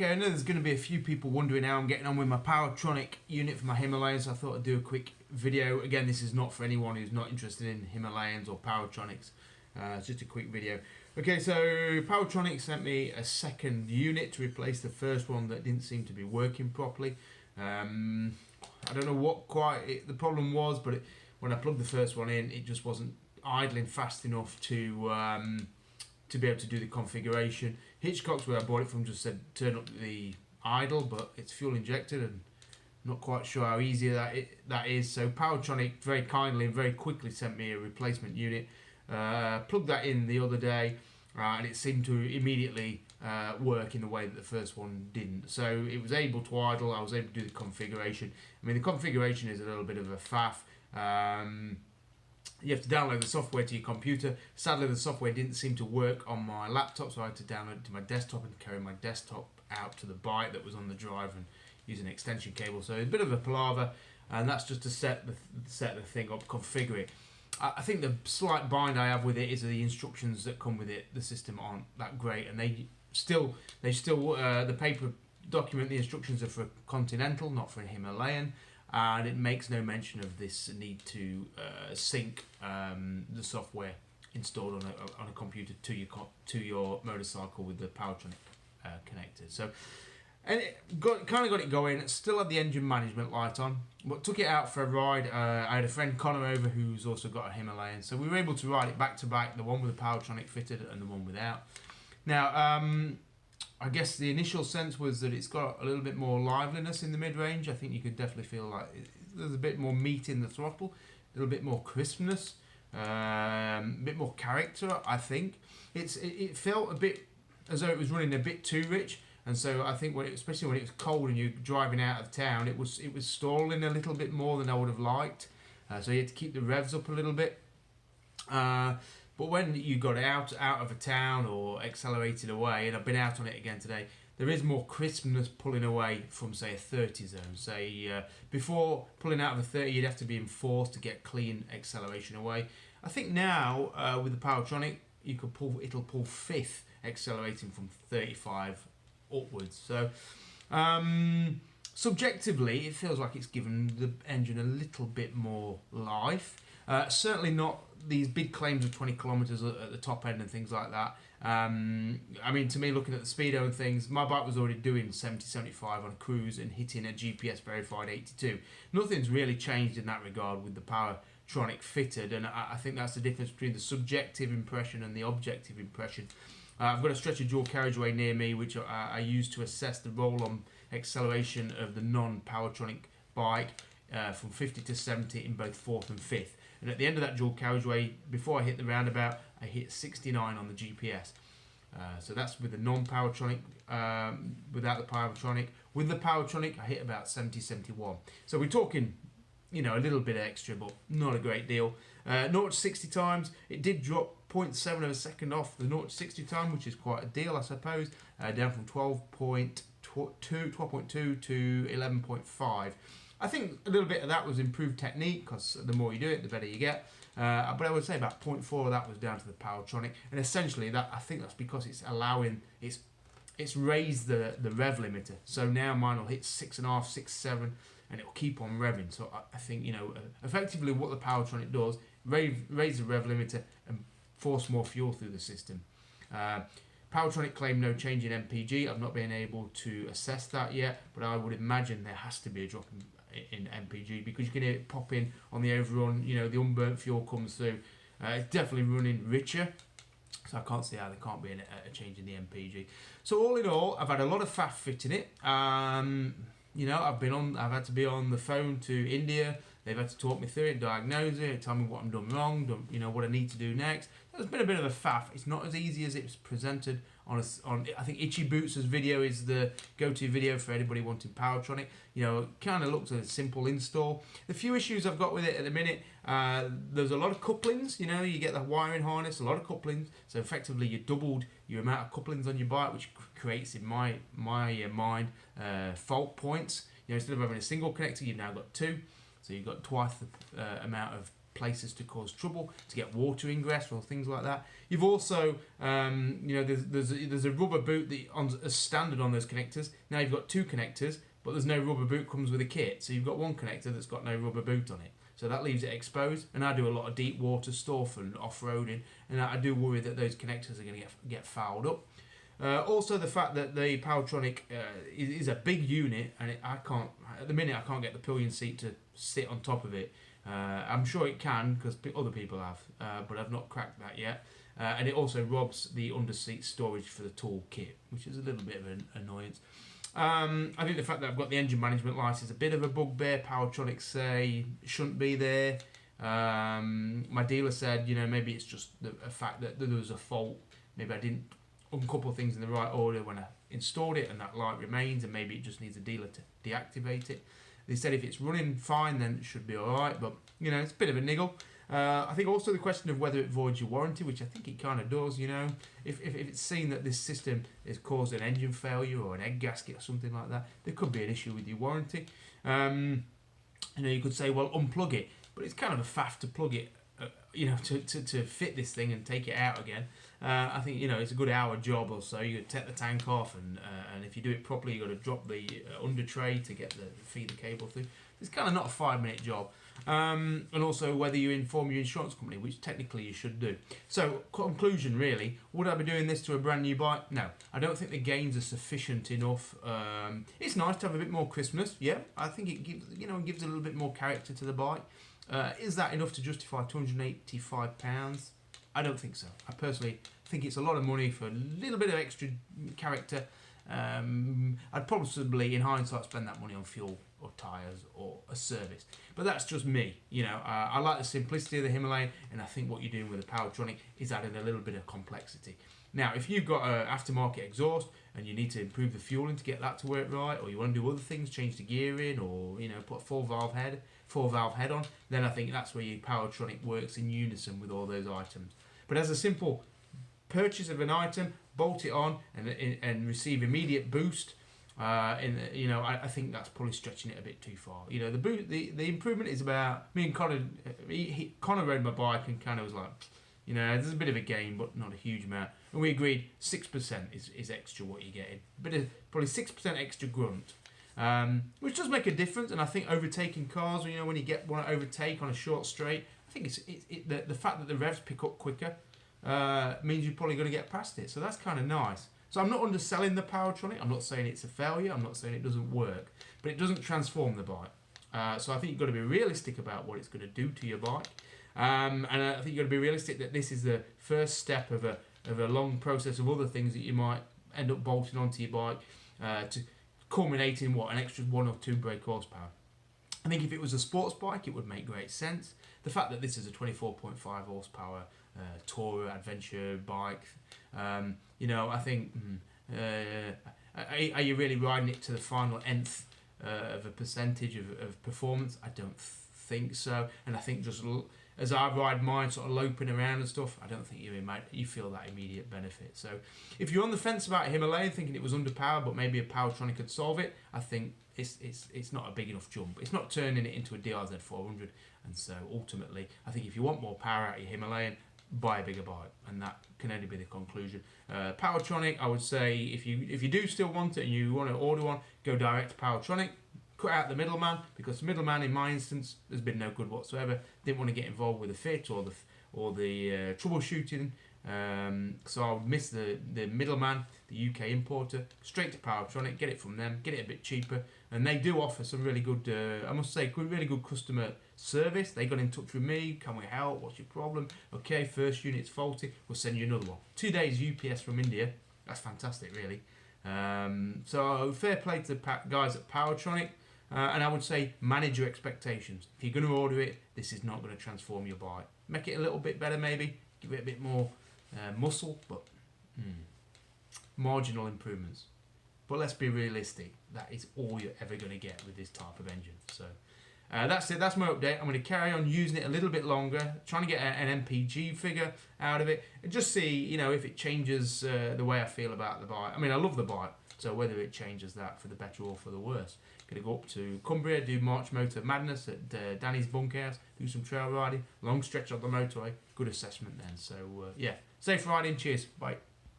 Okay, I know there's going to be a few people wondering how I'm getting on with my Powertronic unit for my Himalayas, so I thought I'd do a quick video. Again, this is not for anyone who's not interested in Himalayans or Powertronics. It's just a quick video. Okay, so Powertronic sent me a second unit to replace the first one that didn't seem to be working properly. I don't know what quite the problem was, but when I plugged the first one in, it just wasn't idling fast enough to be able to do the configuration. Hitchcock's, where I bought it from, just said turn up the idle, but it's fuel injected and not quite sure how easy that is. So Powertronic very kindly and very quickly sent me a replacement unit. Plugged that in the other day and it seemed to immediately work in the way that the first one didn't. So it was able to idle, I was able to do the configuration. I mean, the configuration is a little bit of a faff. You have to download the software to your computer. Sadly, the software didn't seem to work on my laptop, so I had to download it to my desktop and carry my desktop out to the bike that was on the drive and use an extension cable. So it's a bit of a palaver, and that's just to set the thing up, configure it. I think the slight bind I have with it is the instructions that come with it. The system aren't that great, and the paper document, the instructions are for Continental, not for a Himalayan. And it makes no mention of this need to sync the software installed on a computer to your motorcycle with the Powertronic connector. So, and it kind of got it going. Still had the engine management light on, but took it out for a ride. I had a friend Connor over who's also got a Himalayan, so we were able to ride it back to back, the one with the Powertronic fitted and the one without. Now, I guess the initial sense was that it's got a little bit more liveliness in the mid-range. I think you could definitely feel like there's a bit more meat in the throttle, a little bit more crispness, a bit more character. I think it felt a bit as though it was running a bit too rich, and so I think especially when it was cold and you're driving out of town, it was stalling a little bit more than I would have liked. So you had to keep the revs up a little bit. But when you got out of a town or accelerated away, and I've been out on it again today, there is more crispness pulling away from, say, a 30 zone. Say, before pulling out of a 30, you'd have to be enforced to get clean acceleration away. I think now, with the Powertronic, it'll pull fifth accelerating from 35 upwards. So, subjectively, it feels like it's given the engine a little bit more life. Certainly not these big claims of 20 kilometers at the top end and things like that. I mean, to me, looking at the speedo and things, my bike was already doing 70, 75 on a cruise and hitting a GPS verified 82. Nothing's really changed in that regard with the Powertronic fitted, and I think that's the difference between the subjective impression and the objective impression. I've got a stretch of dual carriageway near me, which I use to assess the roll-on acceleration of the non-Powertronic bike from 50 to 70 in both fourth and fifth. And at the end of that dual carriageway, before I hit the roundabout, I hit 69 on the GPS. So that's with the non-Powertronic, without the Powertronic. With the Powertronic, I hit about 70, 71. So we're talking, a little bit extra, but not a great deal. 0 to 60 times, it did drop 0.7 of a second off the 0 to 60 time, which is quite a deal, I suppose. Down from 12.2 to 11.5. I think a little bit of that was improved technique, because the more you do it, the better you get. But I would say about 0.4 of that was down to the Powertronic, and essentially I think that's because it's raised the rev limiter. So now mine will hit 6.5, 6, 7, and it will keep on revving. So I think effectively what the Powertronic does, raise the rev limiter and force more fuel through the system. Powertronic claim no change in MPG. I've not been able to assess that yet, but I would imagine there has to be a drop in MPG, because you can hear it pop in on the overrun. The unburnt fuel comes through. It's definitely running richer, so I can't see how there can't be a change in the MPG. So all in all, I've had a lot of faff fitting it. I've had to be on the phone to India. They've had to talk me through it, diagnose it, tell me what I'm doing wrong, what I need to do next. There's been a bit of a faff. It's not as easy as it's presented on I think Itchy Boots' video is the go-to video for anybody wanting Powertronic. It kind of looks like a simple install. The few issues I've got with it at the minute, there's a lot of couplings. You get the wiring harness, a lot of couplings. So effectively, you doubled your amount of couplings on your bike, which creates, in my mind, fault points. Instead of having a single connector, you've now got two. So you've got twice the amount of places to cause trouble, to get water ingress or things like that. You've also, there's a rubber boot that as standard on those connectors. Now you've got 2 connectors, but there's no rubber boot comes with a kit. So you've got 1 connector that's got no rubber boot on it. So that leaves it exposed. And I do a lot of deep water stuff and off-roading, and I do worry that those connectors are going to get fouled up. Also, the fact that the Powertronic is a big unit, and at the minute I can't get the pillion seat to sit on top of it. I'm sure it can because other people have, but I've not cracked that yet. And it also robs the under-seat storage for the tool kit, which is a little bit of an annoyance. I think the fact that I've got the engine management light is a bit of a bugbear. Powertronic say it shouldn't be there. My dealer said, maybe it's just a fact that there was a fault. Maybe I didn't uncouple things in the right order when I installed it, and that light remains, and maybe it just needs a dealer to deactivate it. They said if it's running fine, then it should be alright, but it's a bit of a niggle. I think also the question of whether it voids your warranty, which I think it kind of does. If it's seen that this system has caused an engine failure or an egg gasket or something like that, there could be an issue with your warranty. You could say, well, unplug it, but it's kind of a faff to plug it, to fit this thing and take it out again. I think it's a good hour job or so. You could take the tank off, and if you do it properly, you got to drop the under tray to get feed the cable through. It's kind of not a 5-minute job. And also whether you inform your insurance company, which technically you should do. So conclusion really, would I be doing this to a brand new bike? No, I don't think the gains are sufficient enough. It's nice to have a bit more crispness. Yeah, I think it gives gives a little bit more character to the bike. Is that enough to justify £285? I don't think so. I personally think it's a lot of money for a little bit of extra character. I'd probably, in hindsight, spend that money on fuel or tyres or a service. But that's just me. I like the simplicity of the Himalayan, and I think what you're doing with the Powertronic is adding a little bit of complexity. Now, if you've got an aftermarket exhaust and you need to improve the fueling to get that to work right, or you want to do other things, change the gearing, or put a four valve head on, then I think that's where your Powertronic works in unison with all those items. But as a simple purchase of an item, bolt it on and receive immediate boost. I think that's probably stretching it a bit too far. The improvement is about me and Connor. Connor rode my bike and kind of was like, there's a bit of a gain, but not a huge amount. And we agreed 6% is extra what you're getting, but probably 6% extra grunt, which does make a difference. And I think overtaking cars, when you want to overtake on a short straight, I think the fact that the revs pick up quicker means you're probably going to get past it. So that's kind of nice. So I'm not underselling the Powertronic. I'm not saying it's a failure. I'm not saying it doesn't work, but it doesn't transform the bike. So I think you've got to be realistic about what it's going to do to your bike. And I think you've got to be realistic that this is the first step of a long process of other things that you might end up bolting onto your bike to culminate in an extra 1 or 2 brake horsepower. I think if it was a sports bike, it would make great sense. The fact that this is a 24.5 horsepower tourer adventure bike, I think, are you really riding it to the final nth of a percentage of performance? I don't think so. And I think just as I ride mine, sort of loping around and stuff, I don't think you feel that immediate benefit. So if you're on the fence about a Himalayan, thinking it was underpowered, but maybe a Powertronic could solve it, I think it's not a big enough jump. It's not turning it into a DRZ 400. And so ultimately, I think if you want more power out of your Himalayan, buy a bigger bike, and that can only be the conclusion. Powertronic, I would say, if you do still want it and you want to order one, go direct to Powertronic. Cut out the middleman, because the middleman, in my instance, has been no good whatsoever. Didn't want to get involved with the fit or the troubleshooting. So I would miss the middleman, the UK importer. Straight to Powertronic, get it from them, get it a bit cheaper, and they do offer some really good, I must say, really good customer service. They got in touch with me. Can we help? What's your problem? Okay, first unit's faulty. We'll send you another one. 2 days UPS from India. That's fantastic, really. So fair play to the guys at Powertronic. And I would say manage your expectations. If you're going to order it, this is not going to transform your bike. Make it a little bit better, maybe. Give it a bit more muscle, but marginal improvements. But let's be realistic. That is all you're ever going to get with this type of engine. So that's it. That's my update. I'm going to carry on using it a little bit longer, trying to get an MPG figure out of it, and just see, if it changes the way I feel about the bike. I mean, I love the bike, so whether it changes that for the better or for the worse. Going to go up to Cumbria, do March Motor Madness at Danny's Bunkhouse, do some trail riding, long stretch on the motorway. Good assessment then. So, yeah, safe riding. Cheers. Bye.